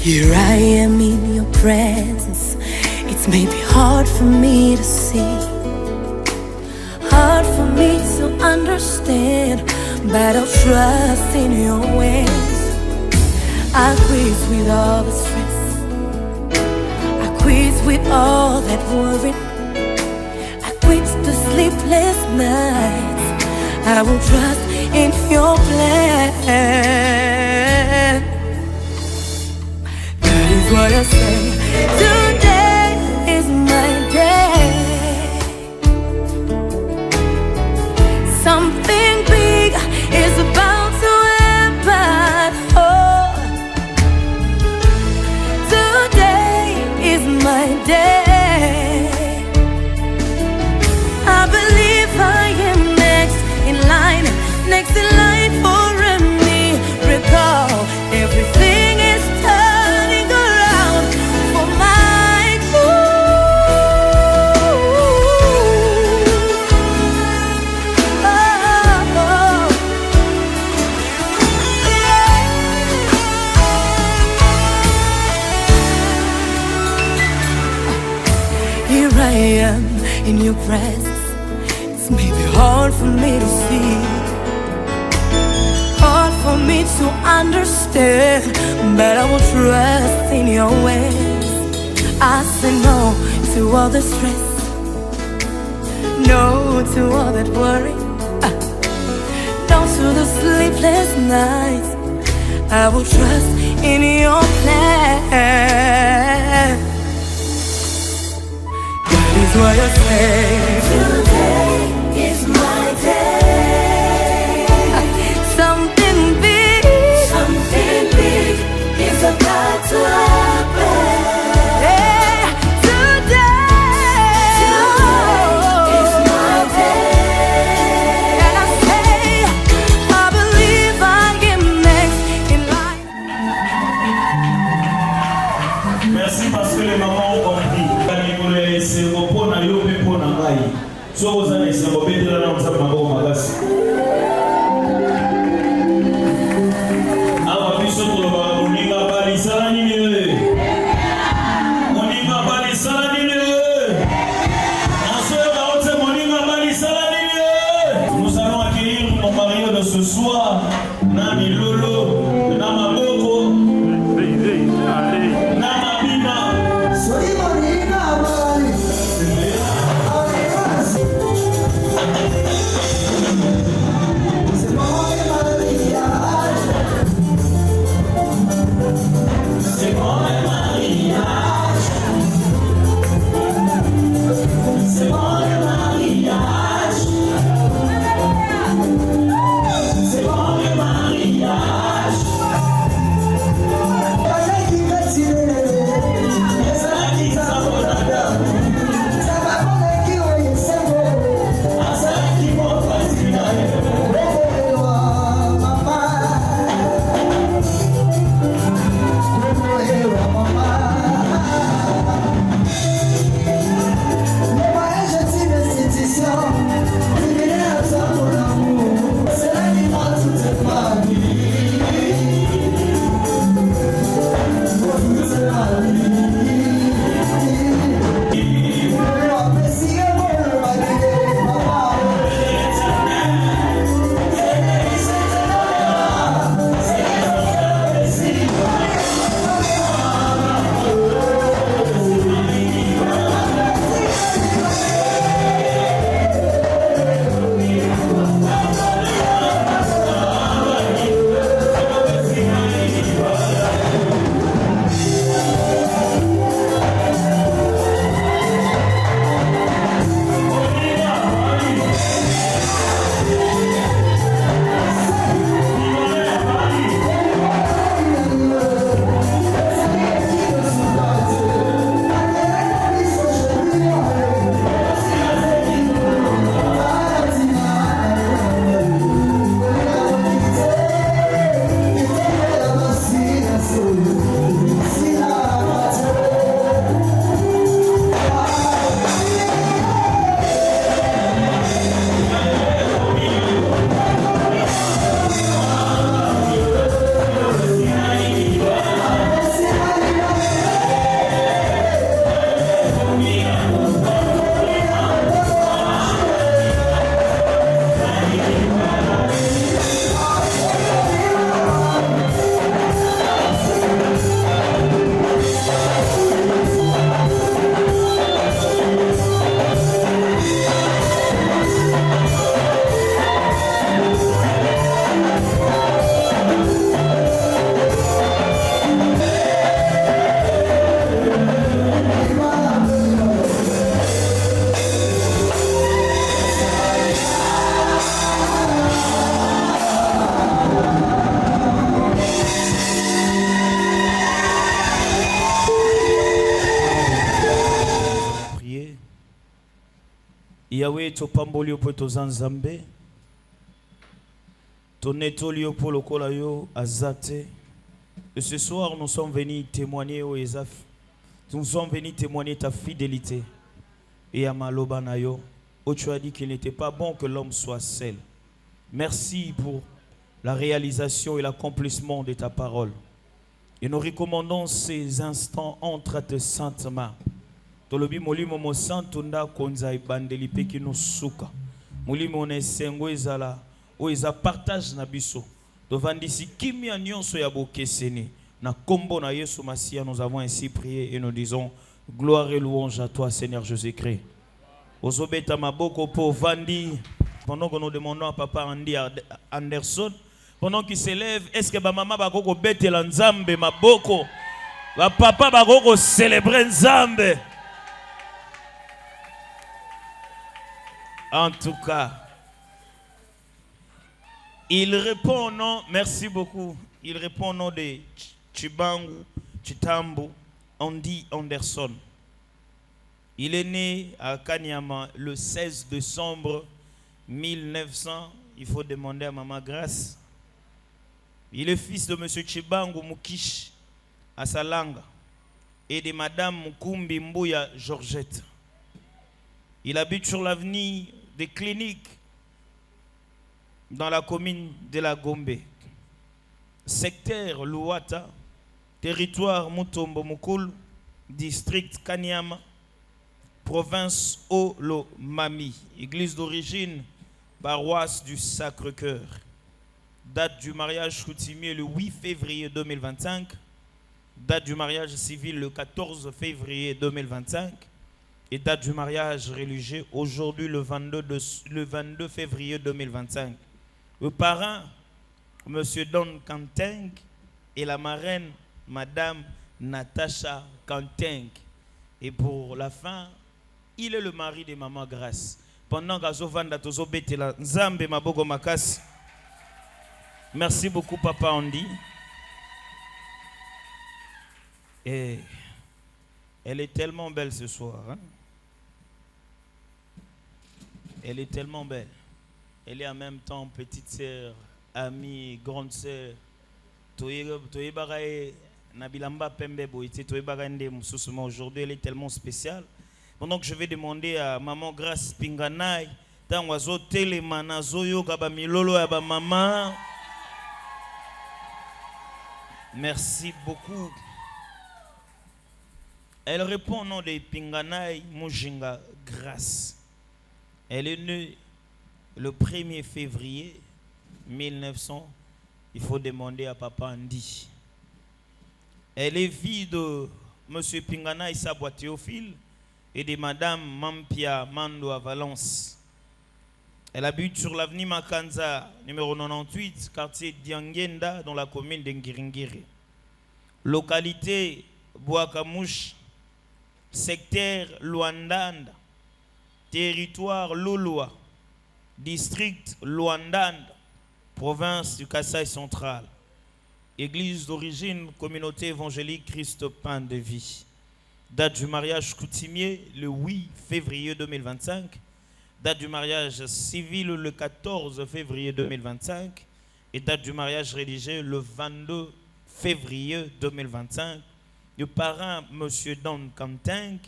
Here I am in your presence. It's maybe hard for me to see, hard for me to understand, but I'll trust in your ways. I quit with all the stress, I quit with all that worry, I quit the sleepless nights. I will trust in your plan. That is what I say. Today is my day. Something big is about to happen. Oh, today is my day. I believe I am next in line for a miracle. Everything is turning around for my good. Oh, yeah. Here I am in your presence. It's maybe hard for me to see, hard for me to understand, but I will trust in your ways. I say no to all the stress, no to all that worry, no to the sleepless nights. I will trust in your plan. That is what I say. Today is my day. Something big is about to happen. Yeah, today is my day. And I say, I believe I am next in line. Merci parce que les mamans ont compris. C'est mon point à yo, mais pour n'engager. So vous allez se remettre là dans sa maman au magasin. Awa biso pour le moninga balisala nini le. Moninga balisala nini le. Ensemble on se moninga balisala nini le. Nous allons accueillir mon mariage de ce soir. Nani Lolo, Nama Boko, Nama Bina. C'est bon le mariage. Yahweh topambolio po tozanzambe. Tonetolio po lokola yo azate. Et ce soir nous sommes venus témoigner au Ezaf. Nous sommes venus témoigner ta fidélité. Et à Malobanayo, où tu as dit qu'il n'était pas bon que l'homme soit seul. Merci pour la réalisation et l'accomplissement de ta parole. Et nous recommandons ces instants entre tes saintes mains. Tolobi molimo mo santunda konza ibandeli peki no suka. Molimo ne sengo ezala o eza partage na biso. Tovandisi kimia nyonso ya bokeseni. Na kombo na Yesu Masia nous avons ainsi prié et nous disons gloire et louange à toi Seigneur Jésus-Christ. Ozobeta maboko po vandi. Pendant que nous demandons à papa Andy Anderson, pendant qu'il s'élève, est-ce que maman va go bete la nzambe maboko? Va papa va go célébrer nzambe. En tout cas, il répond au nom, merci beaucoup, il répond au nom de Chitambu Andy Anderson. Il est né à Kanyama le 16 décembre 1900. Il faut demander à Maman Grâce. Il est fils de M. Chibangu Mukish à Salanga et de Madame Mukumbi Mbouya Georgette. Il habite sur l'avenue des Cliniques dans la commune de la Gombe. Secteur Luata, territoire Mutombo Mukulu, district Kanyama, province Olomami, église d'origine, paroisse du Sacre-Cœur. Date du mariage coutumier le 8 février 2025. Date du mariage civil le 14 février 2025. Et date du mariage religieux aujourd'hui le 22 février 2025. Le parrain, M. Don Kanteng, et la marraine, Madame Natacha Kanteng. Et pour la fin, il est le mari de Maman Grâce. Pendant qu'Azovanda Tozo Betela Nzambe Mabogo Makasi. Merci beaucoup, Papa Andy. Et elle est tellement belle ce soir. Hein? Elle est tellement belle. Elle est en même temps petite sœur, amie, grande sœur. Aujourd'hui, elle est tellement spéciale. Pendant que je vais demander à Maman Grâce Pinganai, merci beaucoup. Elle répond au nom de Pinganai Mujinga Grâce. Elle est née le 1er février 1900. Il faut demander à Papa Andy. Elle est fille de M. Pinganai Sabwa Théophile et de Madame Mampia Mando à Valence. Elle habite sur l'avenue Makanza, numéro 98, quartier Diangenda, dans la commune d'Ngiringiri. Localité Boakamouche, secteur Luandanda, territoire Loloa, district Luandanda, province du Kasaï central. Église d'origine, communauté évangélique Christ Pain de Vie. Date du mariage coutumier le 8 février 2025. Date du mariage civil le 14 février 2025. Et date du mariage religieux le 22 février 2025. Le parrain, M. Don Kanteng,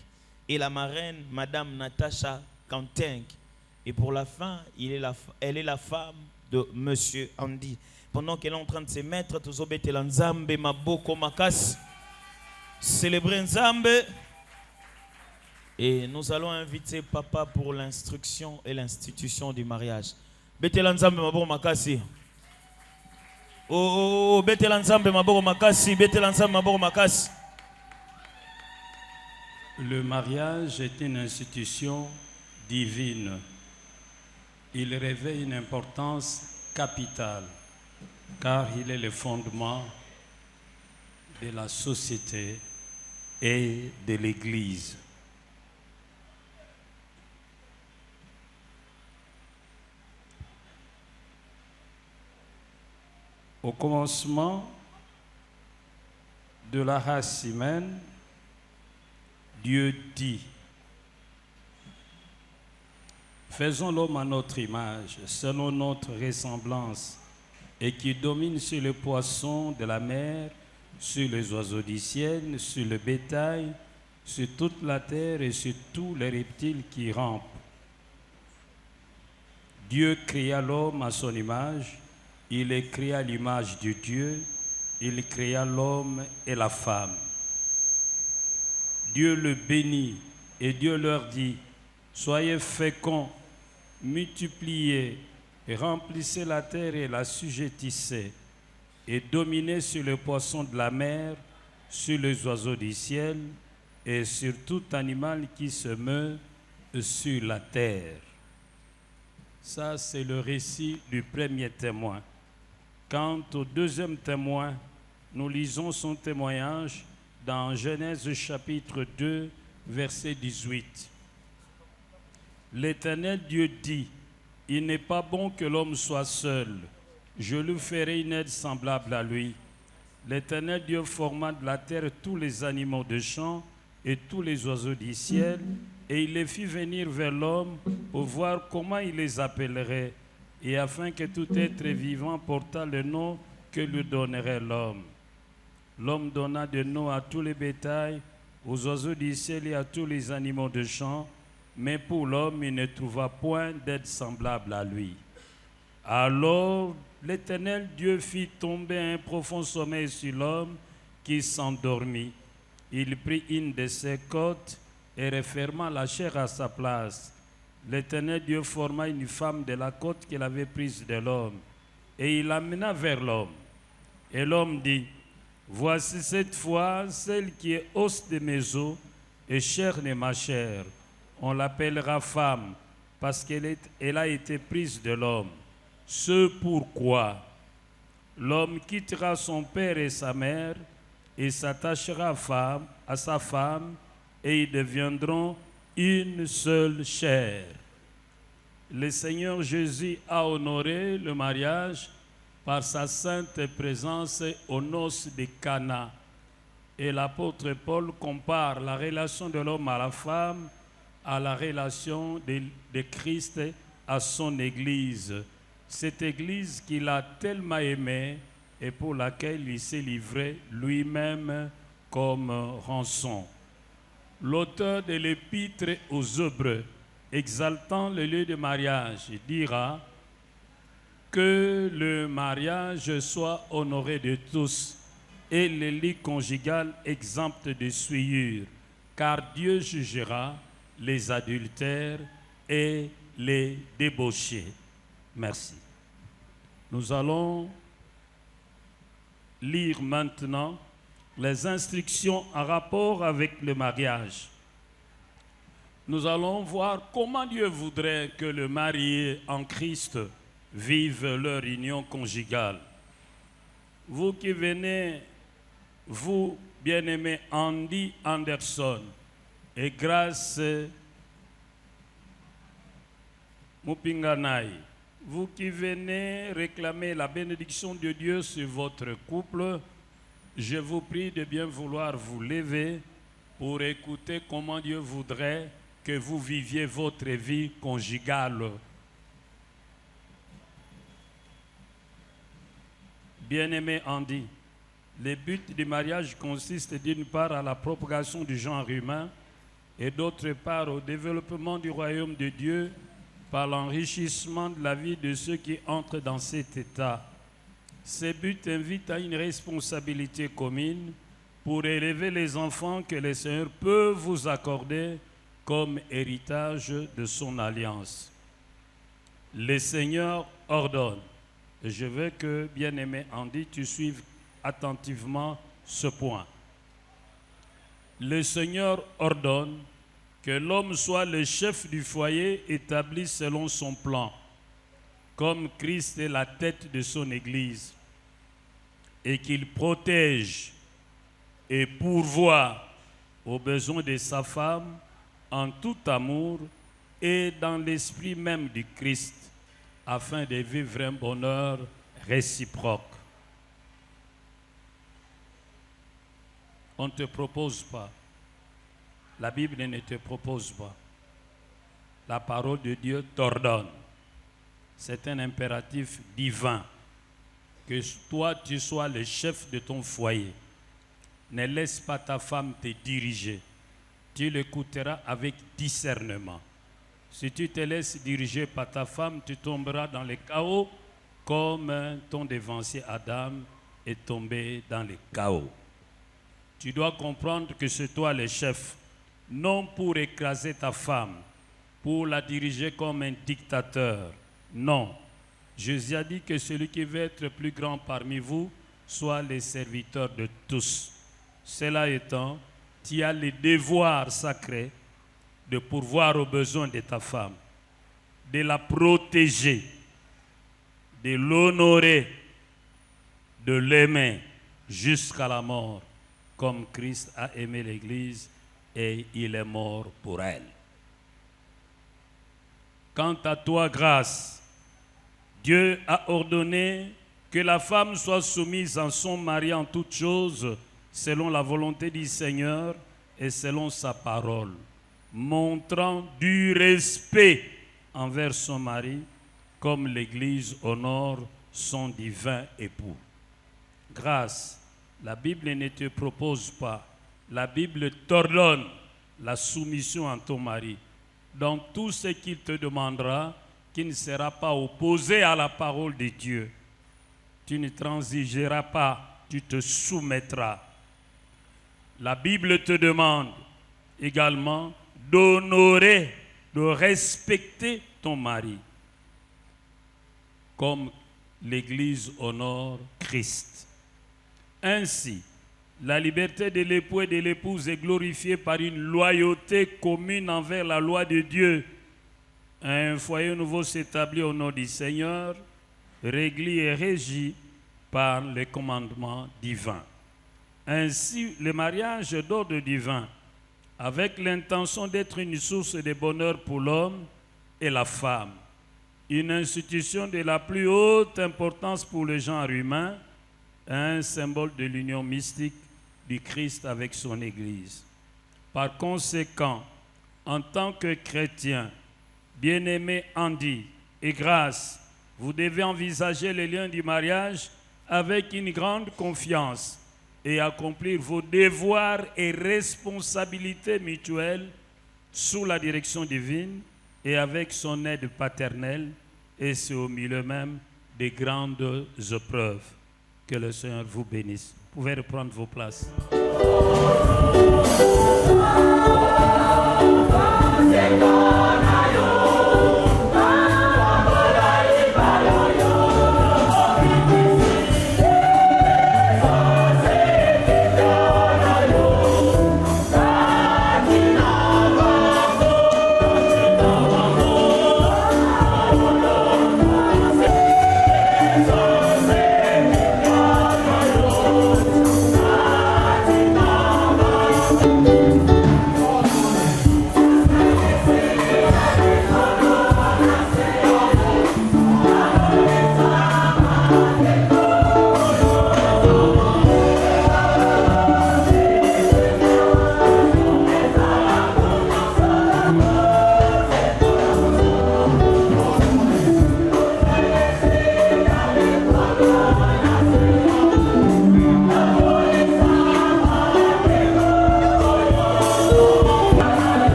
et la marraine, Madame Natacha Kanteng. Et pour la fin, elle est la femme de M. Andy. Pendant qu'elle est en train de se mettre, Tozobetela Nzambe Maboko Makas, célébrer Nzambe. Et nous allons inviter Papa pour l'instruction et l'institution du mariage. Betela Nzambe Maboko Makasi. Oh, Betela Nzambe Maboko Makasi, Betela Nzambe Maboko Makasi. Le mariage est une institution divine. Il revêt une importance capitale car il est le fondement de la société et de l'Église. Au commencement de la race humaine, Dieu dit: Faisons l'homme à notre image, selon notre ressemblance, et qui domine sur les poissons de la mer, sur les oiseaux du ciel, sur le bétail, sur toute la terre et sur tous les reptiles qui rampent. Dieu créa l'homme à son image, il les créa à l'image de Dieu, il créa l'homme et la femme. Dieu le bénit et Dieu leur dit, soyez féconds, multipliez, et remplissez la terre et la sujettissez, et dominez sur les poissons de la mer, sur les oiseaux du ciel, et sur tout animal qui se meut sur la terre. Ça, c'est le récit du premier témoin. Quant au deuxième témoin, nous lisons son témoignage dans Genèse chapitre 2, verset 18. L'Éternel Dieu dit, « Il n'est pas bon que l'homme soit seul. Je lui ferai une aide semblable à lui. » L'Éternel Dieu forma de la terre tous les animaux de champ et tous les oiseaux du ciel, et il les fit venir vers l'homme pour voir comment il les appellerait, et afin que tout être vivant portât le nom que lui donnerait l'homme. L'homme donna des noms à tous les bétails, aux oiseaux du ciel et à tous les animaux de champ, mais pour l'homme, il ne trouva point d'aide semblable à lui. Alors l'Éternel Dieu fit tomber un profond sommeil sur l'homme qui s'endormit. Il prit une de ses côtes et referma la chair à sa place. L'Éternel Dieu forma une femme de la côte qu'il avait prise de l'homme, et il l'amena vers l'homme. Et l'homme dit, « Voici cette fois celle qui est os de mes os et chair de ma chair. On l'appellera femme, parce qu'elle a été prise de l'homme. Ce pourquoi l'homme quittera son père et sa mère et s'attachera à sa femme, et ils deviendront une seule chair. » Le Seigneur Jésus a honoré le mariage par sa sainte présence aux noces de Cana. Et l'apôtre Paul compare la relation de l'homme à la femme à la relation de Christ à son Église. Cette Église qu'il a tellement aimée et pour laquelle il s'est livré lui-même comme rançon. L'auteur de l'épître aux Hébreux, exaltant le lieu de mariage, dira que le mariage soit honoré de tous et le lit conjugal exempt de souillure, car Dieu jugera les adultères et les débauchés. Merci. Nous allons lire maintenant les instructions en rapport avec le mariage. Nous allons voir comment Dieu voudrait que les mariés en Christ vivent leur union conjugale. Vous qui venez, vous, bien-aimé Andy Anderson, et Grâce Mupinganai, vous qui venez réclamer la bénédiction de Dieu sur votre couple, je vous prie de bien vouloir vous lever pour écouter comment Dieu voudrait que vous viviez votre vie conjugale. Bien-aimé Andy, le but du mariage consiste d'une part à la propagation du genre humain et d'autre part au développement du royaume de Dieu par l'enrichissement de la vie de ceux qui entrent dans cet état. Ces buts invitent à une responsabilité commune pour élever les enfants que le Seigneur peut vous accorder comme héritage de son alliance. Le Seigneur ordonne, et je veux que, bien-aimé Andy, tu suives attentivement ce point. Le Seigneur ordonne que l'homme soit le chef du foyer établi selon son plan, comme Christ est la tête de son Église, et qu'il protège et pourvoit aux besoins de sa femme en tout amour et dans l'esprit même du Christ, afin de vivre un bonheur réciproque. On ne te propose pas. La Bible ne te propose pas. la parole de Dieu t'ordonne. C'est un impératif divin. Que toi, tu sois le chef de ton foyer. Ne laisse pas ta femme te diriger. Tu l'écouteras avec discernement. Si tu te laisses diriger par ta femme, tu tomberas dans le chaos comme ton dévancier Adam est tombé dans le chaos. Tu dois comprendre que c'est toi le chef, non pour écraser ta femme, pour la diriger comme un dictateur. Non. Jésus a dit que celui qui veut être plus grand parmi vous soit le serviteur de tous. Cela étant, tu as le devoir sacré de pourvoir aux besoins de ta femme, de la protéger, de l'honorer, de l'aimer jusqu'à la mort, comme Christ a aimé l'Église et il est mort pour elle. Quant à toi, grâce, Dieu a ordonné que la femme soit soumise à son mari en toutes choses, selon la volonté du Seigneur et selon sa parole, montrant du respect envers son mari, comme l'Église honore son divin époux. Grâce, la Bible ne te propose pas, la Bible t'ordonne la soumission à ton mari dans tout ce qu'il te demandera, qui ne sera pas opposé à la parole de Dieu. Tu ne transigeras pas, tu te soumettras. La Bible te demande également d'honorer, de respecter ton mari, comme l'Église honore Christ. Ainsi, la liberté de l'époux et de l'épouse est glorifiée par une loyauté commune envers la loi de Dieu. Un foyer nouveau s'établit au nom du Seigneur, réglé et régi par les commandements divins. Ainsi, le mariage d'ordre divin, avec l'intention d'être une source de bonheur pour l'homme et la femme, une institution de la plus haute importance pour le genre humain, un symbole de l'union mystique du Christ avec son Église. Par conséquent, en tant que chrétien, bien-aimé Andy et Grâce, vous devez envisager les liens du mariage avec une grande confiance et accomplir vos devoirs et responsabilités mutuelles sous la direction divine et avec son aide paternelle, et c'est au milieu même des grandes épreuves. Que le Seigneur vous bénisse. Vous pouvez reprendre vos places.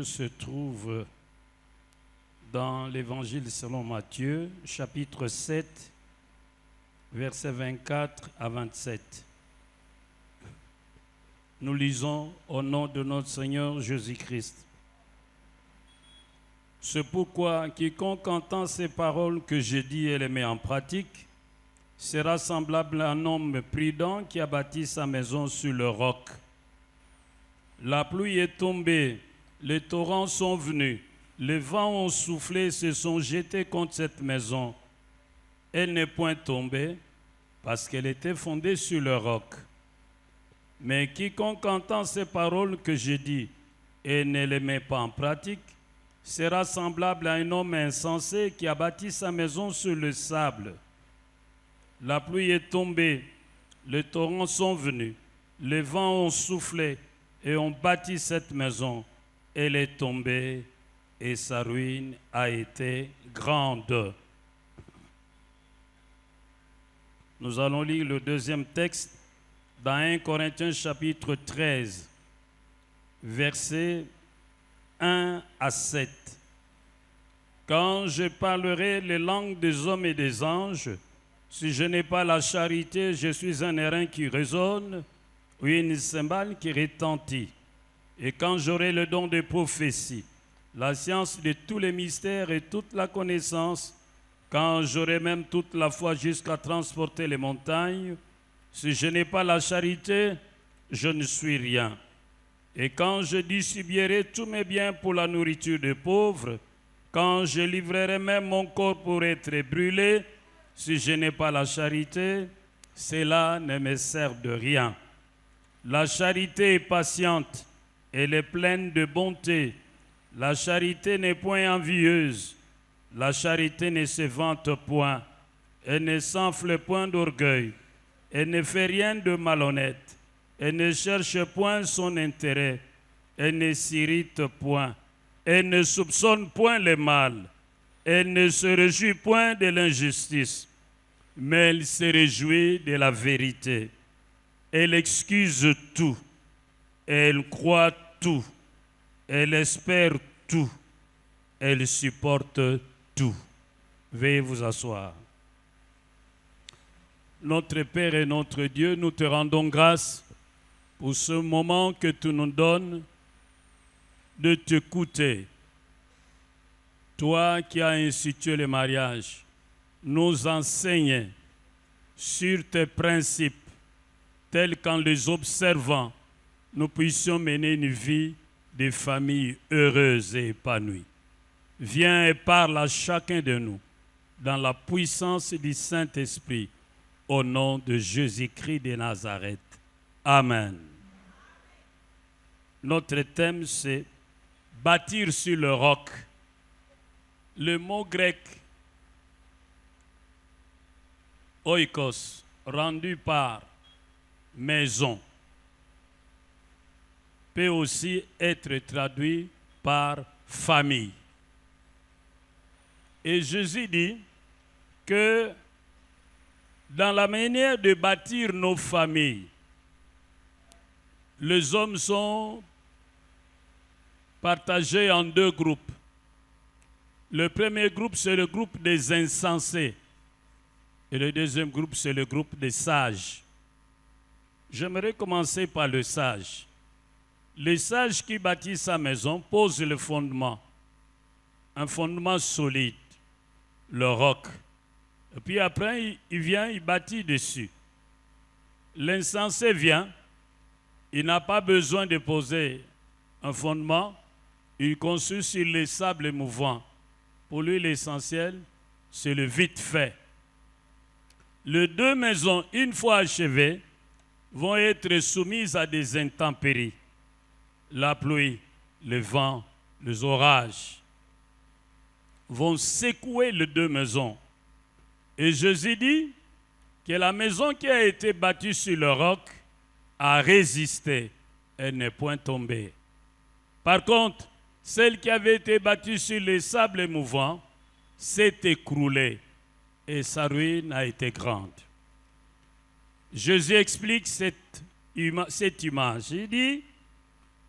Se trouve dans l'évangile selon Matthieu, chapitre 7, versets 24 à 27. Nous lisons au nom de notre Seigneur Jésus-Christ. C'est pourquoi quiconque entend ces paroles que je dis et les met en pratique sera semblable à un homme prudent qui a bâti sa maison sur le roc. La pluie est tombée, les torrents sont venus, les vents ont soufflé et se sont jetés contre cette maison. Elle n'est point tombée parce qu'elle était fondée sur le roc. Mais quiconque entend ces paroles que je dis et ne les met pas en pratique sera semblable à un homme insensé qui a bâti sa maison sur le sable. La pluie est tombée, les torrents sont venus, les vents ont soufflé et ont bâti cette maison. Elle est tombée et sa ruine a été grande. Nous allons lire le deuxième texte dans 1 Corinthiens chapitre 13, versets 1 à 7. Quand je parlerai les langues des hommes et des anges, si je n'ai pas la charité, je suis un airain qui résonne ou une cymbale qui retentit. Et quand j'aurai le don de prophétie, la science de tous les mystères et toute la connaissance, quand j'aurai même toute la foi jusqu'à transporter les montagnes, si je n'ai pas la charité, je ne suis rien. Et quand je distribuerai tous mes biens pour la nourriture des pauvres, quand je livrerai même mon corps pour être brûlé, si je n'ai pas la charité, cela ne me sert de rien. La charité est patiente, elle est pleine de bonté. La charité n'est point envieuse. La charité ne se vante point. Elle ne s'enfle point d'orgueil. Elle ne fait rien de malhonnête. Elle ne cherche point son intérêt. Elle ne s'irrite point. Elle ne soupçonne point le mal. Elle ne se réjouit point de l'injustice, mais elle se réjouit de la vérité. Elle excuse tout. Elle croit tout. Elle espère tout. Elle supporte tout. Veuillez vous asseoir. Notre Père et notre Dieu, nous te rendons grâce pour ce moment que tu nous donnes de t'écouter. Toi qui as institué le mariage, nous enseignes sur tes principes, tels qu'en les observant, nous puissions mener une vie de famille heureuse et épanouie. Viens et parle à chacun de nous dans la puissance du Saint-Esprit, au nom de Jésus-Christ de Nazareth. Amen. Notre thème, c'est bâtir sur le roc. Le mot grec oikos, rendu par maison, peut aussi être traduit par famille. Et Jésus dit que dans la manière de bâtir nos familles, les hommes sont partagés en deux groupes. Le premier groupe, c'est le groupe des insensés. Et le deuxième groupe, c'est le groupe des sages. J'aimerais commencer par le sage. Le sage qui bâtit sa maison pose le fondement. Un fondement solide, le roc. Et puis après, il vient, il bâtit dessus. L'insensé vient, il n'a pas besoin de poser un fondement, il construit sur les sables mouvants. Pour lui, l'essentiel, c'est le vite fait. Les deux maisons, une fois achevées, vont être soumises à des intempéries. La pluie, le vent, les orages vont secouer les deux maisons. Et Jésus dit que la maison qui a été bâtie sur le roc a résisté, elle n'est point tombée. Par contre, celle qui avait été bâtie sur les sables mouvants s'est écroulée et sa ruine a été grande. Jésus explique cette image. Il dit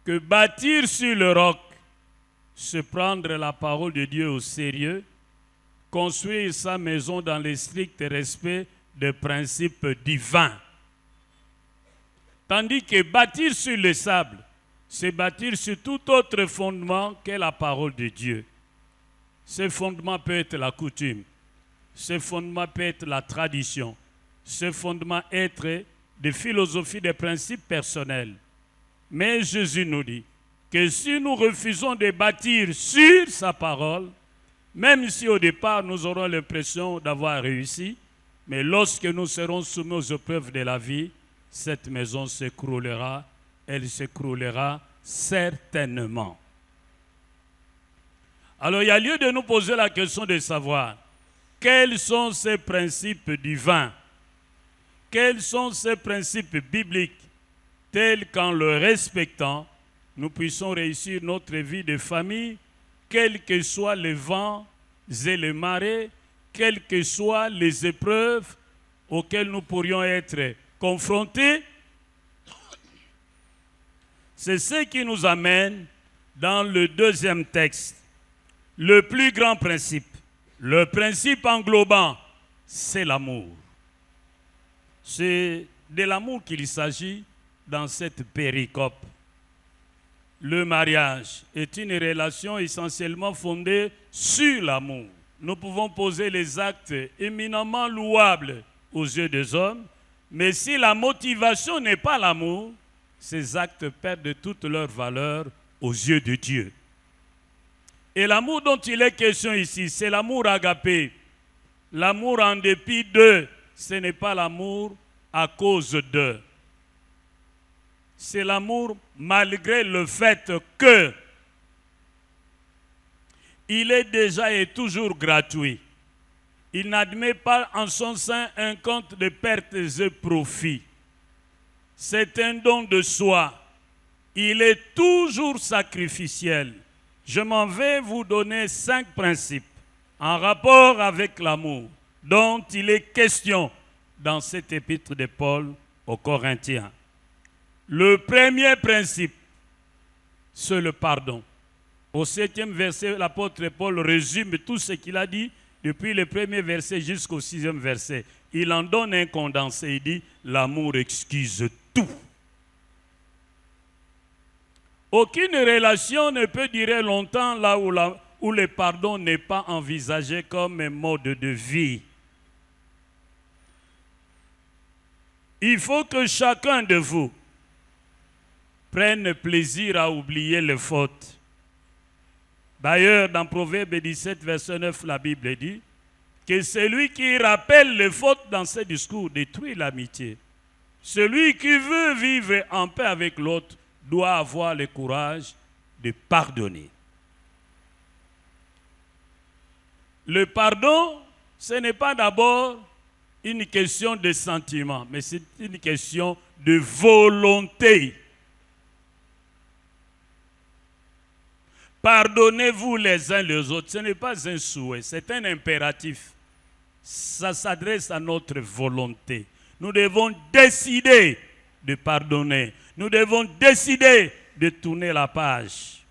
que bâtir sur le roc, c'est prendre la parole de Dieu au sérieux, construire sa maison dans le strict respect des principes divins. Tandis que bâtir sur le sable, c'est bâtir sur tout autre fondement que la parole de Dieu. Ce fondement peut être la coutume, ce fondement peut être la tradition, ce fondement peut être des philosophies, des principes personnels. Mais Jésus nous dit que si nous refusons de bâtir sur sa parole, même si au départ nous aurons l'impression d'avoir réussi, mais lorsque nous serons soumis aux épreuves de la vie, cette maison s'écroulera, elle s'écroulera certainement. Alors il y a lieu de nous poser la question de savoir quels sont ces principes divins, quels sont ces principes bibliques tel qu'en le respectant, nous puissions réussir notre vie de famille, quels que soient les vents et les marées, quelles que soient les épreuves auxquelles nous pourrions être confrontés. C'est ce qui nous amène dans le deuxième texte. Le plus grand principe, le principe englobant, c'est l'amour. C'est de l'amour qu'il s'agit dans cette péricope. Le mariage est une relation essentiellement fondée sur l'amour. Nous pouvons poser les actes éminemment louables aux yeux des hommes, mais si la motivation n'est pas l'amour, ces actes perdent toute leur valeur aux yeux de Dieu. Et l'amour dont il est question ici, c'est l'amour agapé. L'amour en dépit d'eux, ce n'est pas l'amour à cause d'eux. C'est l'amour malgré le fait que il est déjà et toujours gratuit. Il n'admet pas en son sein un compte de pertes et profits. C'est un don de soi. Il est toujours sacrificiel. Je m'en vais vous donner 5 principes en rapport avec l'amour dont il est question dans cette épître de Paul aux Corinthiens. Le premier principe, c'est le pardon. Au 7e verset, l'apôtre Paul résume tout ce qu'il a dit depuis le premier verset jusqu'au 6e verset. Il en donne un condensé. Il dit, l'amour excuse tout. Aucune relation ne peut durer longtemps là où le pardon n'est pas envisagé comme un mode de vie. Il faut que chacun de vous prenne plaisir à oublier les fautes. D'ailleurs, dans Proverbe 17, verset 9, la Bible dit que celui qui rappelle les fautes dans ses discours détruit l'amitié. Celui qui veut vivre en paix avec l'autre doit avoir le courage de pardonner. Le pardon, ce n'est pas d'abord une question de sentiment, mais c'est une question de volonté. Pardonnez-vous les uns les autres. Ce n'est pas un souhait, c'est un impératif. Ça s'adresse à notre volonté. Nous devons décider de pardonner. Nous devons décider de tourner la page.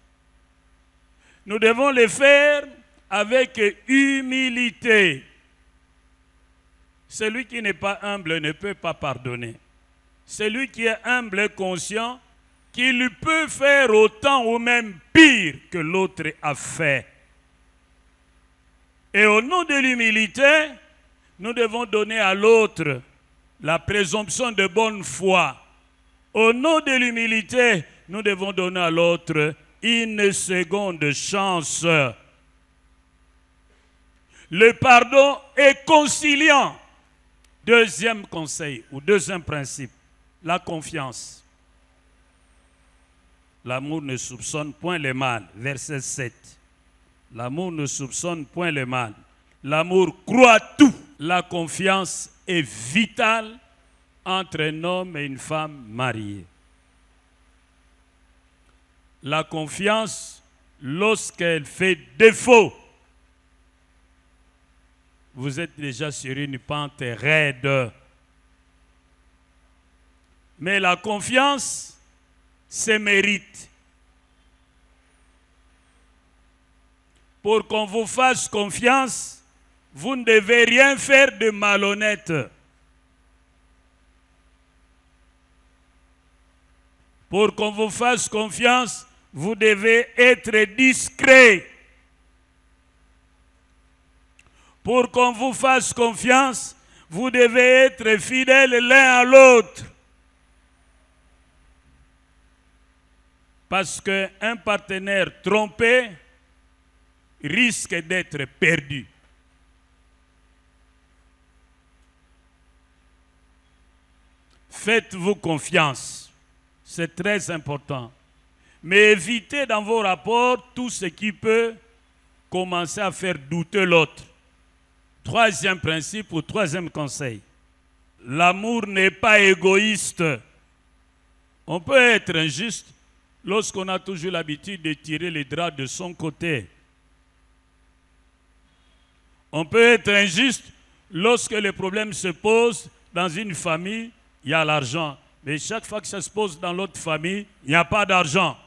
Nous devons le faire avec humilité. Celui qui n'est pas humble ne peut pas pardonner. Celui qui est humble est conscient qu'il peut faire autant ou même pire que l'autre a fait. Et au nom de l'humilité, nous devons donner à l'autre la présomption de bonne foi. Au nom de l'humilité, nous devons donner à l'autre une seconde chance. Le pardon est conciliant. Deuxième conseil ou deuxième principe, la confiance. L'amour ne soupçonne point le mal. Verset 7. L'amour ne soupçonne point le mal. L'amour croit tout. La confiance est vitale entre un homme et une femme mariée. La confiance, lorsqu'elle fait défaut, vous êtes déjà sur une pente raide. Mais la confiance se mérite. Pour qu'on vous fasse confiance, vous ne devez rien faire de malhonnête. Pour qu'on vous fasse confiance, vous devez être discret. Pour qu'on vous fasse confiance, vous devez être fidèles l'un à l'autre. Parce qu'un partenaire trompé risque d'être perdu. Faites-vous confiance. C'est très important. Mais évitez dans vos rapports tout ce qui peut commencer à faire douter l'autre. Troisième principe ou troisième conseil. L'amour n'est pas égoïste. On peut être injuste lorsqu'on a toujours l'habitude de tirer les draps de son côté. On peut être injuste lorsque les problèmes se posent dans une famille, il y a l'argent. Mais chaque fois que ça se pose dans l'autre famille, il n'y a pas d'argent.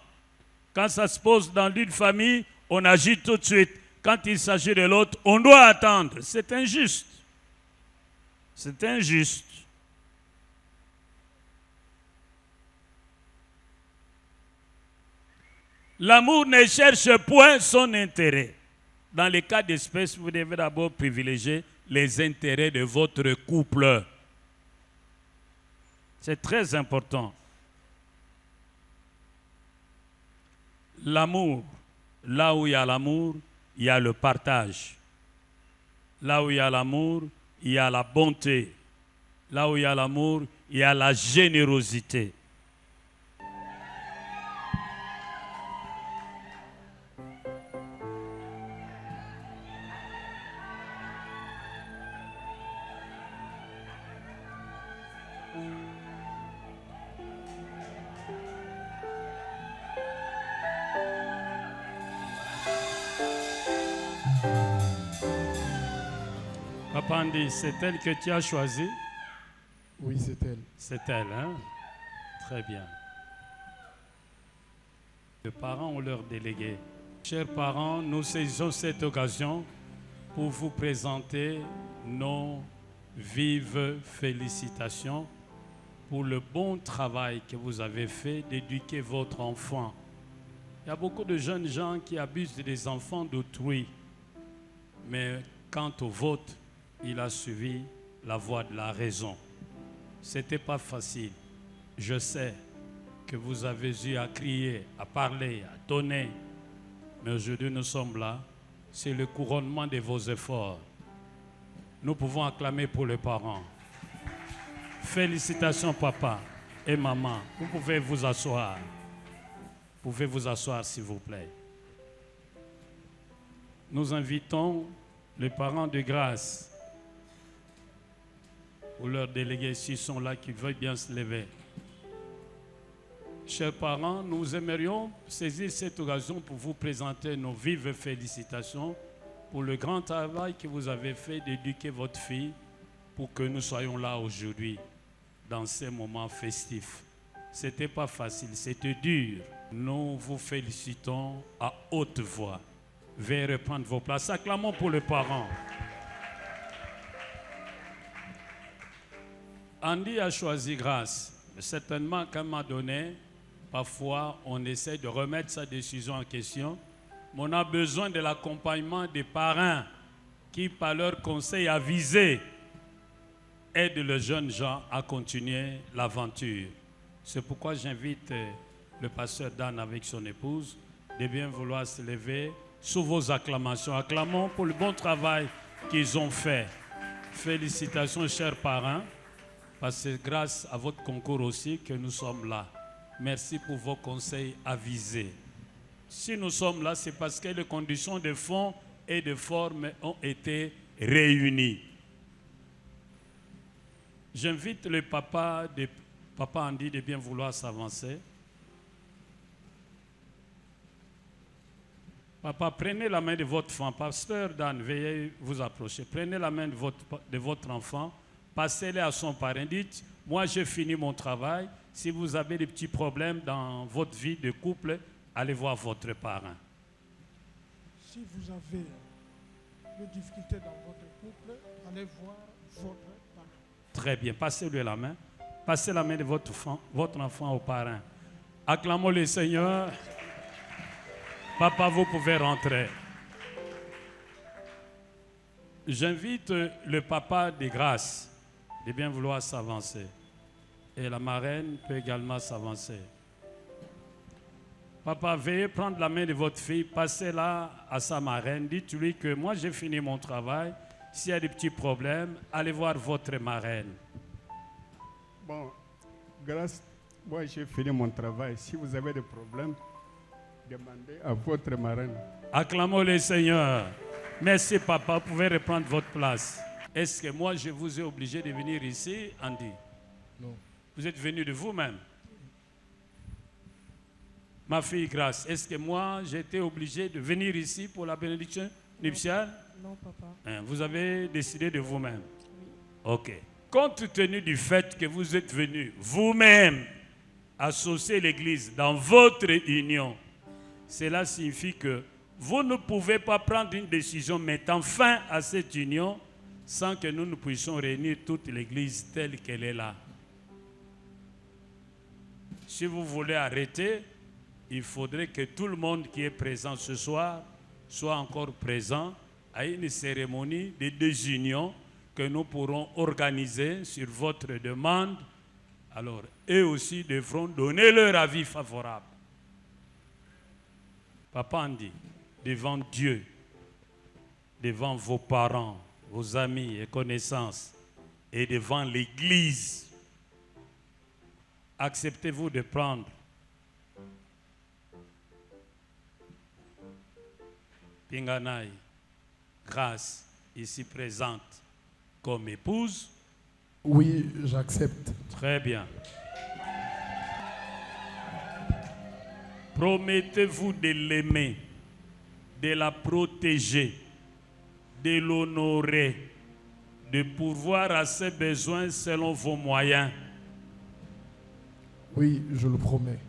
Quand ça se pose dans l'une famille, on agit tout de suite. Quand il s'agit de l'autre, on doit attendre. C'est injuste. C'est injuste. L'amour ne cherche point son intérêt. Dans les cas d'espèce, vous devez d'abord privilégier les intérêts de votre couple. C'est très important. L'amour, là où il y a l'amour, il y a le partage. Là où il y a l'amour, il y a la bonté. Là où il y a l'amour, il y a la générosité. Papa Andy, c'est elle que tu as choisie? Oui, c'est elle. C'est elle, hein? Très bien. Les parents ont leur délégué. Chers parents, nous saisissons cette occasion pour vous présenter nos vives félicitations pour le bon travail que vous avez fait d'éduquer votre enfant. Il y a beaucoup de jeunes gens qui abusent des enfants d'autrui. Mais quant au vôtre, il a suivi la voie de la raison. Ce n'était pas facile. Je sais que vous avez eu à crier, à parler, à donner. Mais aujourd'hui, nous sommes là. C'est le couronnement de vos efforts. Nous pouvons acclamer pour les parents. Félicitations, papa et maman. Vous pouvez vous asseoir. Vous pouvez vous asseoir, s'il vous plaît. Nous invitons les parents de grâce ou leurs délégués s'ils sont là, qui veulent bien se lever. Chers parents, nous aimerions saisir cette occasion pour vous présenter nos vives félicitations pour le grand travail que vous avez fait d'éduquer votre fille pour que nous soyons là aujourd'hui, dans ces moments festifs. Ce n'était pas facile, c'était dur. Nous vous félicitons à haute voix. Veuillez reprendre vos places. Acclamons pour les parents. Andy a choisi grâce. Certainement, qu'à un moment donné, parfois, on essaie de remettre sa décision en question. Mais on a besoin de l'accompagnement des parents qui, par leurs conseils avisés, aident les jeunes gens à continuer l'aventure. C'est pourquoi j'invite le pasteur Dan avec son épouse de bien vouloir se lever sous vos acclamations. Acclamons pour le bon travail qu'ils ont fait. Félicitations, chers parents. Parce que c'est grâce à votre concours aussi que nous sommes là. Merci pour vos conseils avisés. Si nous sommes là, c'est parce que les conditions de fond et de forme ont été réunies. J'invite le papa Andy de bien vouloir s'avancer. Papa, prenez la main de votre enfant. Pasteur Dan, veuillez vous approcher. Prenez la main de votre enfant. Passez-les à son parent. Dites, moi j'ai fini mon travail. Si vous avez des petits problèmes dans votre vie de couple, allez voir votre parent. Si vous avez des difficultés dans votre couple, allez voir votre parent. Très bien. Passez-lui la main. Passez la main de votre enfant au parent. Acclamons le Seigneur. Papa, vous pouvez rentrer. J'invite le papa de grâce de bien vouloir s'avancer. Et la marraine peut également s'avancer. Papa, veuillez prendre la main de votre fille, passez-la à sa marraine. Dites-lui que moi j'ai fini mon travail. S'il y a des petits problèmes, allez voir votre marraine. Bon, grâce, moi j'ai fini mon travail. Si vous avez des problèmes, demandez à votre marraine. Acclamons le Seigneur. Merci papa, vous pouvez reprendre votre place. Est-ce que moi je vous ai obligé de venir ici, Andy? Non. Vous êtes venu de vous-même? Ma fille Grâce, est-ce que moi, j'étais obligé de venir ici pour la bénédiction nuptiale? Non, papa. Vous avez décidé de vous-même? Oui. Ok. Compte tenu du fait que vous êtes venu vous-même associer l'Église dans votre union, cela signifie que vous ne pouvez pas prendre une décision mettant fin à cette union sans que nous puissions réunir toute l'Église telle qu'elle est là. Si vous voulez arrêter, il faudrait que tout le monde qui est présent ce soir soit encore présent à une cérémonie de désunion que nous pourrons organiser sur votre demande. Alors, eux aussi devront donner leur avis favorable. Papa Andy, devant Dieu, devant vos parents, vos amis et connaissances, et devant l'Église, acceptez-vous de prendre Pinganai, Grâce, ici présente, comme épouse? Oui, j'accepte. Très bien. Promettez-vous de l'aimer, de la protéger, de l'honorer, de pourvoir à ses besoins selon vos moyens? Oui, je le promets.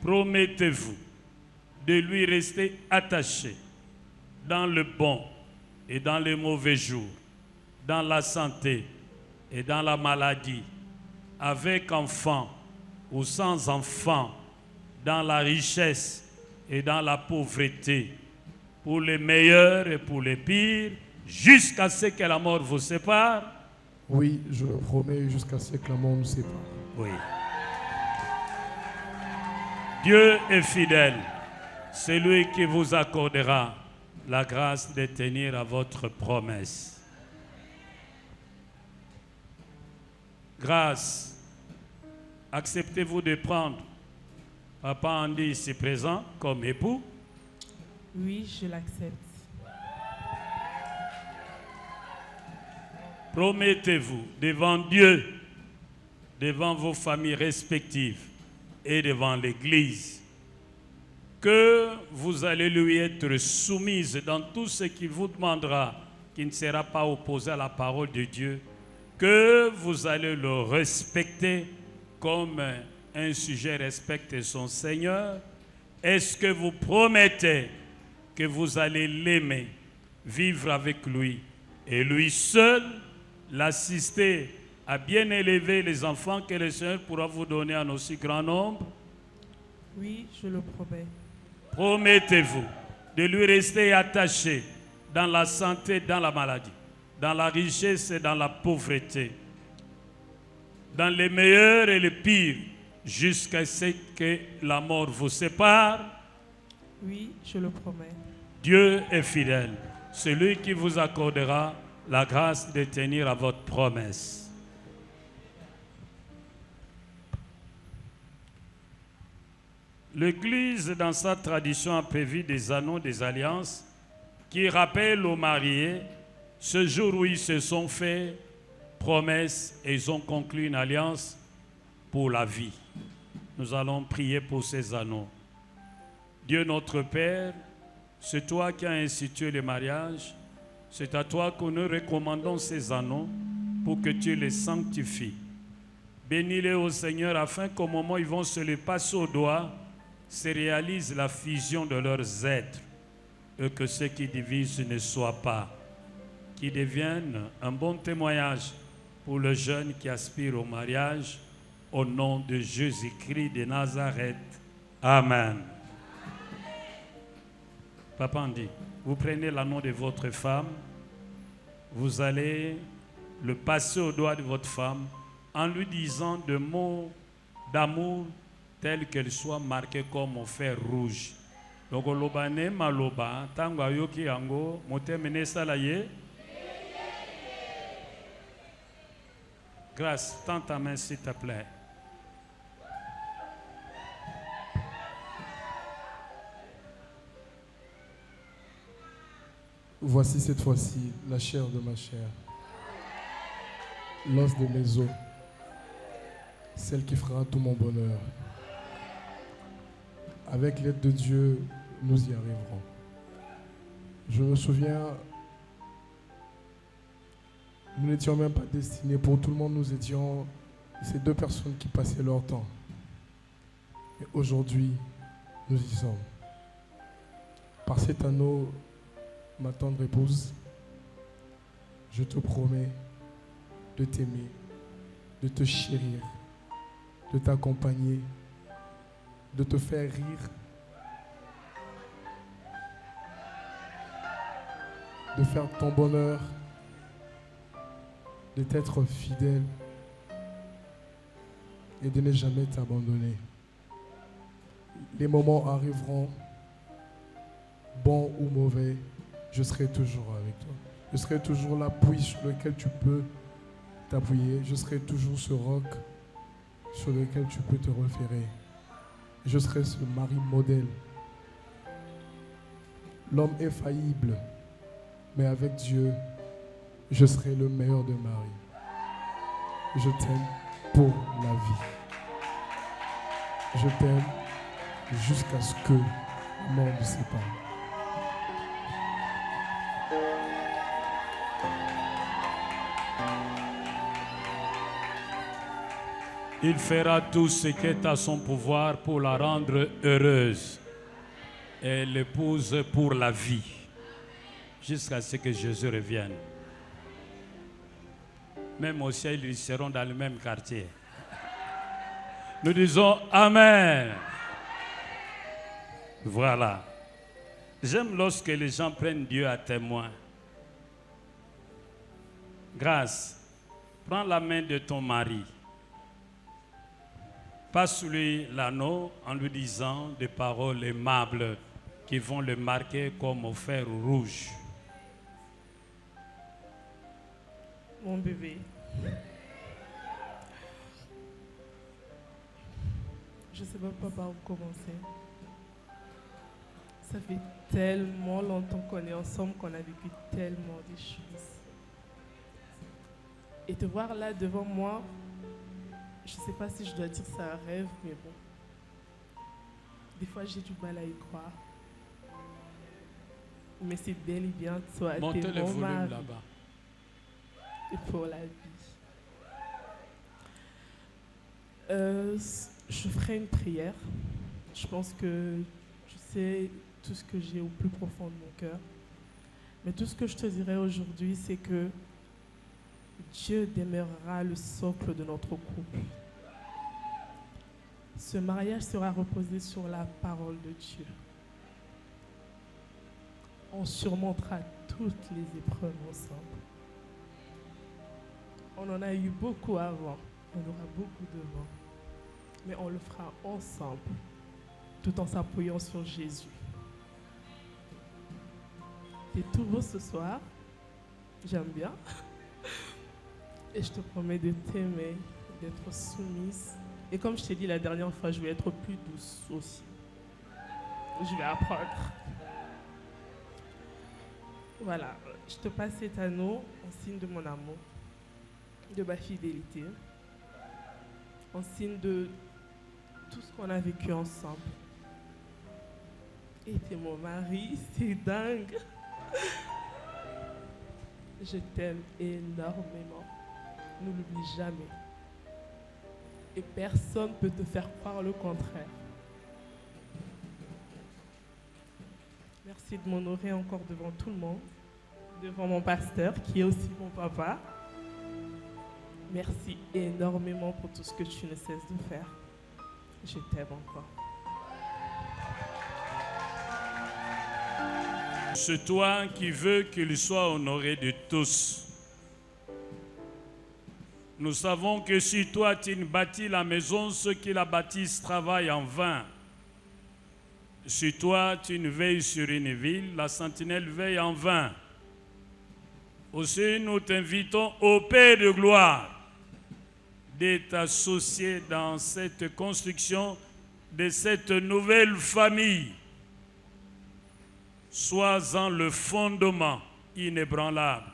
Promettez-vous de lui rester attaché dans le bon et dans les mauvais jours, dans la santé et dans la maladie, avec enfants ou sans enfants, dans la richesse et dans la pauvreté, pour les meilleurs et pour les pires, jusqu'à ce que la mort vous sépare? Oui, je le promets, jusqu'à ce que la mort nous sépare. Oui. Dieu est fidèle, c'est lui qui vous accordera la grâce de tenir à votre promesse. Grâce, acceptez-vous de prendre Papa Andy ici présent comme époux? Oui, je l'accepte. Promettez-vous devant Dieu, devant vos familles respectives et devant l'Église, que vous allez lui être soumise dans tout ce qu'il vous demandera, qui ne sera pas opposé à la parole de Dieu, que vous allez le respecter comme un sujet respecte son Seigneur? Est-ce que vous promettez que vous allez l'aimer, vivre avec lui et lui seul l'assister à bien élever les enfants que le Seigneur pourra vous donner en aussi grand nombre? Oui, je le promets. Promettez-vous de lui rester attaché dans la santé, dans la maladie, dans la richesse et dans la pauvreté, dans les meilleurs et les pires, jusqu'à ce que la mort vous sépare? Oui, je le promets. Dieu est fidèle, celui qui vous accordera la grâce de tenir à votre promesse. L'Église, dans sa tradition, a prévu des anneaux des alliances qui rappellent aux mariés ce jour où ils se sont fait promesse et ils ont conclu une alliance pour la vie. Nous allons prier pour ces anneaux. Dieu notre Père, c'est toi qui as institué le mariage. C'est à toi que nous recommandons ces anneaux pour que tu les sanctifies. Bénis-les au Seigneur afin qu'au moment où ils vont se les passer au doigt, se réalise la fusion de leurs êtres et que ce qui divise ne soit pas, qui deviennent un bon témoignage pour le jeune qui aspire au mariage, au nom de Jésus-Christ de Nazareth. Amen. Papa Andy, vous prenez l'anneau de votre femme, vous allez le passer au doigt de votre femme en lui disant des mots d'amour telle qu'elle soit marquée comme au fer rouge. Donc, lobane maloba, tango ayoki yango, motemene salaye. Grâce, tends ta main s'il te plaît. Voici cette fois-ci la chair de ma chair, l'os de mes os. celle qui fera tout mon bonheur. Avec l'aide de Dieu, nous y arriverons. Je me souviens, nous n'étions même pas destinés. Pour tout le monde, nous étions ces deux personnes qui passaient leur temps. Et aujourd'hui, nous y sommes. Par cet anneau, ma tendre épouse, je te promets de t'aimer, de te chérir, de t'accompagner, de te faire rire, de faire ton bonheur, de t'être fidèle et de ne jamais t'abandonner. Les moments arriveront, bons ou mauvais, je serai toujours avec toi. Je serai toujours l'appui sur lequel tu peux t'appuyer. Je serai toujours ce roc sur lequel tu peux te référer. Je serai ce mari modèle. L'homme est faillible, mais avec Dieu, je serai le meilleur de mari. Je t'aime pour la vie. Je t'aime jusqu'à ce que la mort nous sépare. Il fera tout ce qui est à son pouvoir pour la rendre heureuse et l'épouse pour la vie, jusqu'à ce que Jésus revienne. Même au ciel, ils seront dans le même quartier. Nous disons Amen. Voilà. J'aime lorsque les gens prennent Dieu à témoin. Grâce, prends la main de ton mari. Passe-lui l'anneau en lui disant des paroles aimables qui vont le marquer comme au fer rouge. Mon bébé, je ne sais même pas par où commencer. Ça fait tellement longtemps qu'on est ensemble, qu'on a vécu tellement de choses. Et te voir là devant moi, je ne sais pas si je dois dire ça un rêve, mais bon. Des fois, j'ai du mal à y croire. Mais c'est bel et bien toi, Montez t'es le mon volume mari. là-bas. Et pour la vie. Je ferai une prière. Je pense que tu sais tout ce que j'ai au plus profond de mon cœur. Mais tout ce que je te dirai aujourd'hui, c'est que Dieu demeurera le socle de notre couple. Ce mariage sera reposé sur la parole de Dieu. On surmontera toutes les épreuves ensemble. On en a eu beaucoup avant, on aura beaucoup devant. Mais on le fera ensemble, tout en s'appuyant sur Jésus. T'es tout beau ce soir, j'aime bien. Et je te promets de t'aimer, d'être soumise. Et comme je t'ai dit la dernière fois, je vais être plus douce aussi. Je vais apprendre. Voilà, je te passe cet anneau en signe de mon amour, de ma fidélité, en signe de tout ce qu'on a vécu ensemble. Et t'es mon mari, c'est dingue. Je t'aime énormément. Ne l'oublie jamais. Et personne ne peut te faire croire le contraire. Merci de m'honorer encore devant tout le monde, devant mon pasteur qui est aussi mon papa. Merci énormément pour tout ce que tu ne cesses de faire. Je t'aime encore. C'est toi qui veux qu'il soit honoré de tous. Nous savons que si toi tu ne bâtis la maison, ceux qui la bâtissent travaillent en vain. Si toi tu ne veilles sur une ville, la sentinelle veille en vain. Aussi nous t'invitons au Père de gloire de t'associer dans cette construction de cette nouvelle famille. Sois-en le fondement inébranlable.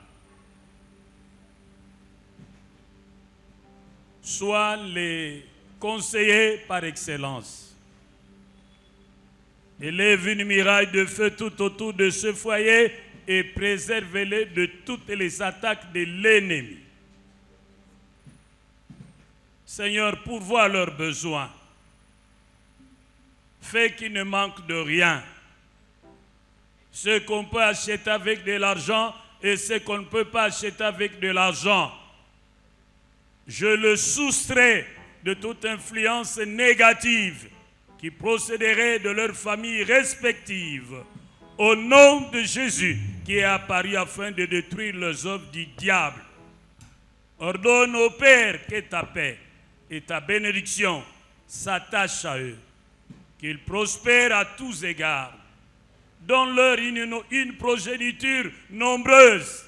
Sois les conseiller par excellence. Élève une muraille de feu tout autour de ce foyer et préserve-les de toutes les attaques de l'ennemi. Seigneur, pourvois leurs besoins. Fais qu'ils ne manquent de rien. Ce qu'on peut acheter avec de l'argent et ce qu'on ne peut pas acheter avec de l'argent. Je le soustrais de toute influence négative qui procéderait de leurs familles respectives. Au nom de Jésus qui est apparu afin de détruire les œuvres du diable. Ordonne au Père que ta paix et ta bénédiction s'attachent à eux. Qu'ils prospèrent à tous égards. Donne-leur une progéniture nombreuse.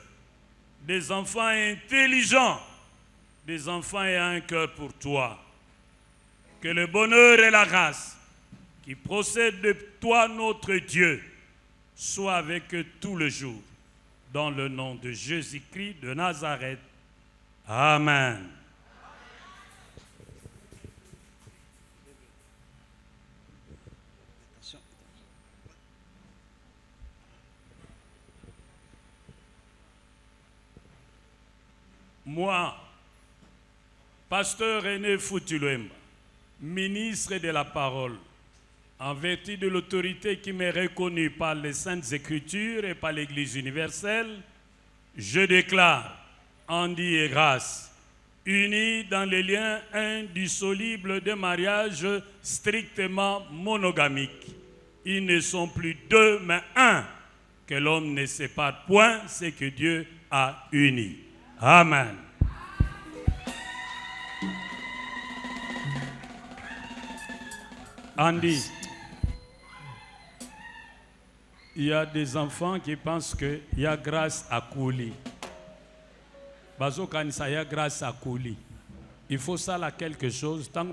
Des enfants intelligents. Des enfants ayant un cœur pour toi. Que le bonheur et la grâce qui procèdent de toi, notre Dieu, soient avec eux tout le jour. Dans le nom de Jésus-Christ de Nazareth. Amen. Moi, pasteur René Foutulemba, ministre de la parole, en vertu de l'autorité qui m'est reconnue par les Saintes Écritures et par l'Église universelle, je déclare, en dit et grâce, unis dans les liens indissolubles de mariage strictement monogamiques. Ils ne sont plus deux, mais un, que l'homme ne sépare point, c'est que Dieu a uni. Amen. Andy, il y a des enfants qui pensent qu'il y a grâce à Kouli. Il y a grâce à Kouli. Il faut ça là quelque chose. Tant que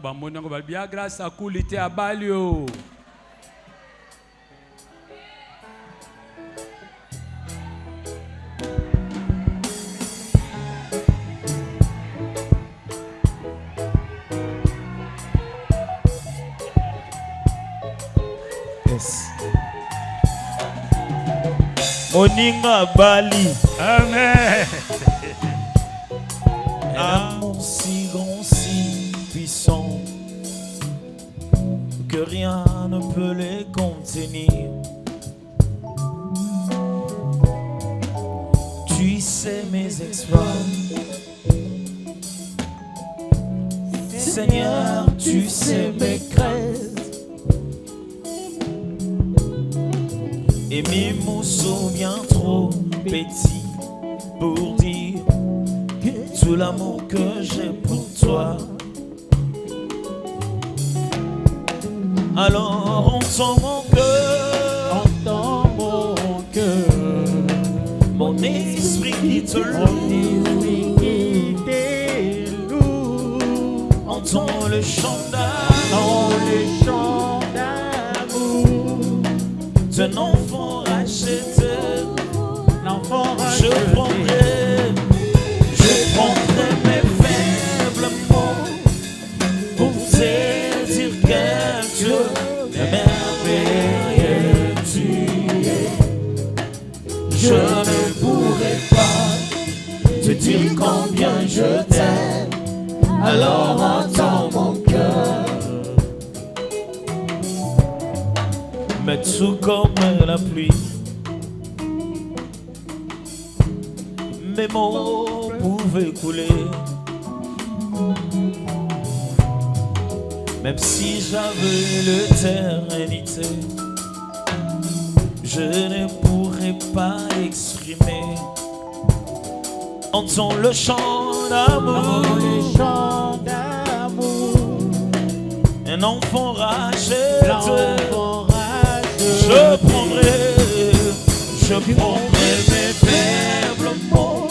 il y a grâce à Kouli, tu es à Balio. Moninga Bali. Amen. Un amour si grand, si puissant que rien ne peut les contenir. Tu sais mes exploits, Seigneur, tu sais mes craintes. Et mes mots sont bien trop petits pour dire tout l'amour que j'ai pour toi. Alors entends mon cœur, mon esprit qui te loue, entends le chant d'amour d'un enfant racheté. Je prendrai mes faibles mots pour te dire quel Dieu merveilleux tu es. Je ne pourrai pas te dire combien je t'aime, alors entends mon cœur. Mais tout comme la pluie, mes mots pouvaient couler. Même si j'avais l'éternité, je ne pourrais pas exprimer. Entends le chant d'amour, un enfant racheté. Je prendrai mes faibles mots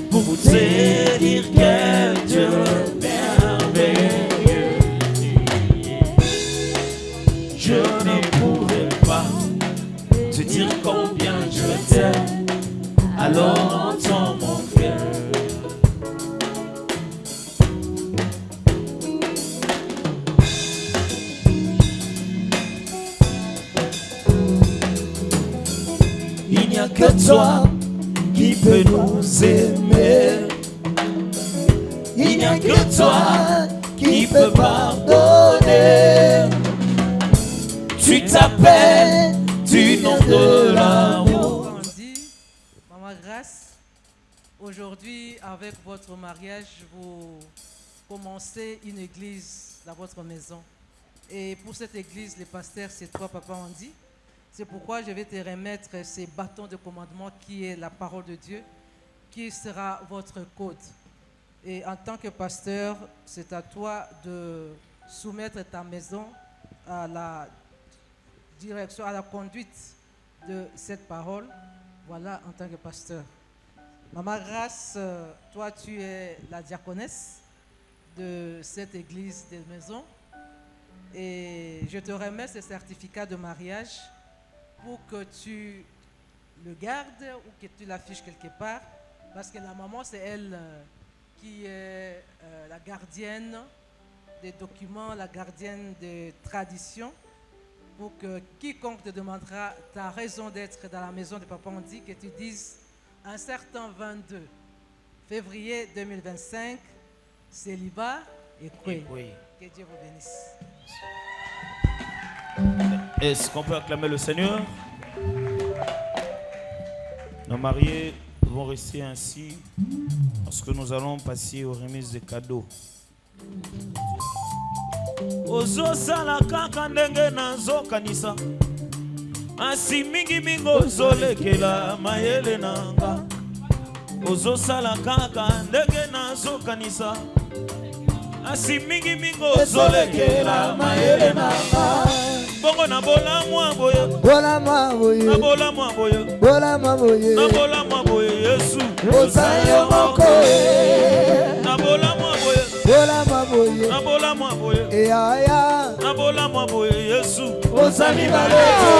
pour te dire quel Dieu merveilleux tu es. Je ne pourrai pas te dire combien je t'aime, alors entends mon cœur. n'y a que toi qui peux nous aimer. Il n'y a que toi qui peux pardonner. Tu t'appelles du nom de l'amour. Maman Grâce, aujourd'hui avec votre mariage, vous commencez une église dans votre maison. Et pour cette église, le pasteur, c'est toi, Papa Andy. C'est pourquoi je vais te remettre ces bâtons de commandement qui est la parole de Dieu, qui sera votre code. Et en tant que pasteur, c'est à toi de soumettre ta maison à la direction, à la conduite de cette parole. Voilà, en tant que pasteur. Maman Grâce, toi, tu es la diaconesse de cette église des maisons. Et je te remets ce certificat de mariage pour que tu le gardes ou que tu l'affiches quelque part. Parce que la maman, c'est elle qui est la gardienne des documents, la gardienne des traditions. Pour que quiconque te demandera ta raison d'être dans la maison de Papa Andy, que tu dises un certain 22 février 2025, célibat et Koué. Que Dieu vous bénisse. Est-ce qu'on peut acclamer le Seigneur? Nos mariés vont rester ainsi parce que nous allons passer aux remises de cadeaux. Ozo sala kaka ndenge nazo kanisa asi mingi mingo ozolekela mayele nanga. Ozo sala kaka ndenge nazo kanisa asi mingi mingo ozolekela mayele nanga. Bongo na bola mwa boye, bola mwa boye, na bola mwa boye, bola mwa boye, na bola mwa boye Yesu osayo moko na bola mwa boye, bola mwa boye, na bola mwa boye, ya ya na bola mwa boye Yesu osani baletu.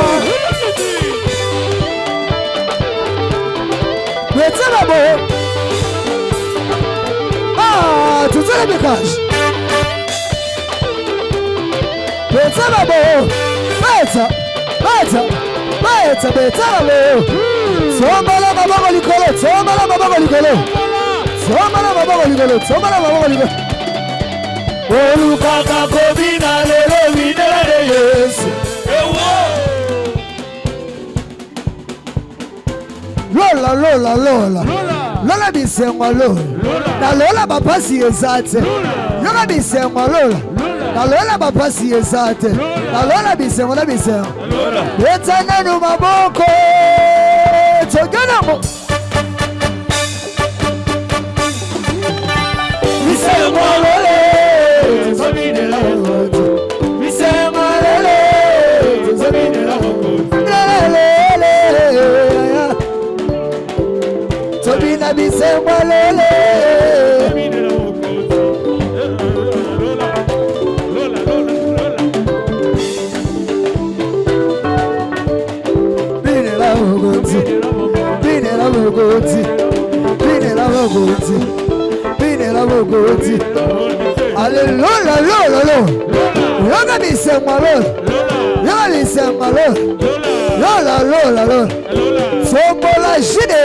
Betela bo ah tutele bekash betela bo beta betela bo sombala maboko likolo sombala maboko likolo sombala maboko likolo sombala maboko likolo olukaka kobina lelo binela de Yesu lola lola lola lola bisengwa lola na lola bapasi ezate lola bisengwa lola na lola bapasi ezate na lola bisengwa na bisengwa betana no maboko togana mo bisengwa lola tsobine la moto bisengwa lola tsobine la moto tobina bisengwa lele binela mogoti binela mogoti binela mogoti binela mogoti aleluya lola lola bisengwa lola lola bisengwa lola lola lola lola sombola jide